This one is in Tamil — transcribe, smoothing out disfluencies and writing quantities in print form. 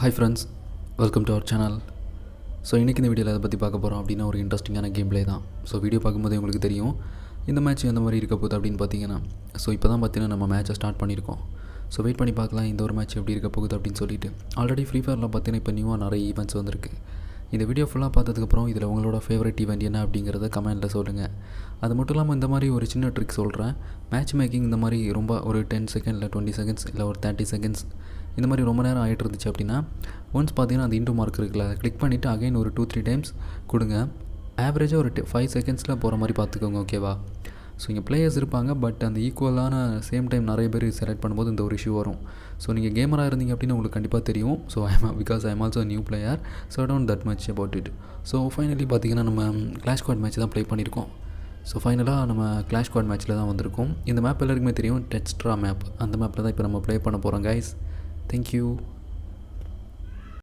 Hi friends, welcome to our channel. So இன்றைக்கி இந்த வீடியோவில் அதை பற்றி பார்க்க போகிறோம் அப்படின்னா ஒரு இன்ட்ரெஸ்டிங்கான கேம் ப்ளே தான். ஸோ வீடியோ பார்க்கும்போது உங்களுக்கு தெரியும் இந்த மேட்ச் எந்த மாதிரி இருக்க போகுது அப்படின்னு பார்த்தீங்கன்னா, ஸோ இப்போ தான் பார்த்தீங்கன்னா நம்ம மேட்சை ஸ்டார்ட் பண்ணியிருக்கோம். ஸோ வெயிட் பண்ணி பார்க்கலாம் இந்த ஒரு மேட்ச் எப்படி இருக்க போகுது அப்படின்னு சொல்லிட்டு. ஆல்ரெடி ஃப்ரீ ஃபயரில் பார்த்தீங்கன்னா இப்போ நியூவாக நிறைய ஈவெண்ட்ஸ் வந்திருக்கு. இந்த வீடியோ ஃபுல்லாக பார்த்ததுக்கப்புறம் இதில் உங்களோட ஃபேவரட் ஈவெண்ட் என்ன அப்படிங்கிறத கமெண்ட்டில் சொல்லுங்கள். அது மட்டும் இல்லாமல் இந்த மாதிரி ஒரு சின்ன ட்ரிக் சொல்கிறேன். மேட்ச் மேக்கிங் இந்த மாதிரி ரொம்ப ஒரு 10 செகண்ட் இல்லை 20 செகண்ட்ஸ் இல்லை ஒரு 30 செகண்ட்ஸ் இந்த மாதிரி ரொம்ப நேரம் ஆகிட்டு இருந்துச்சு அப்படின்னா, ஒன்ஸ் பார்த்தீங்கன்னா அந்த இன்டூ மார்க் இருக்குல்ல, அதை கிளிக் பண்ணிவிட்டு அகைன் ஒரு 2-3 டைம்ஸ் கொடுங்க. ஆவரேஜாக ஒரு 5 செகண்ட்ஸில் போகிற மாதிரி பார்த்துக்கோங்க, ஓகேவா? ஸோ இங்கே பிளேயர்ஸ் இருப்பாங்க, பட் அந்த ஈக்குவலான சேம் டைம் நிறைய பேர் செலக்ட் பண்ணும்போது இந்த ஒரு இஷ்யூ வரும். ஸோ நீங்கள் கேமராக இருந்தீங்க அப்படின்னு உங்களுக்கு கண்டிப்பாக தெரியும். So because I am also new player, so I don't that much about it. So finally பார்த்தீங்கன்னா நம்ம கிளாஷ் ஸ்குவாட் மேட்ச் தான் ப்ளே பண்ணியிருக்கோம். ஸோ ஃபைனலாக நம்ம கிளாஷ் ஸ்குவாட் மேட்ச்சில் தான் வந்திருக்கோம். இந்த மேப் எல்லாருக்குமே தெரியும், டெக்ஸ்ட்ரா மேப். அந்த மேப்பில் தான் இப்போ நம்ம ப்ளே பண்ண போகிறோம் கைஸ். தேங்க்யூ.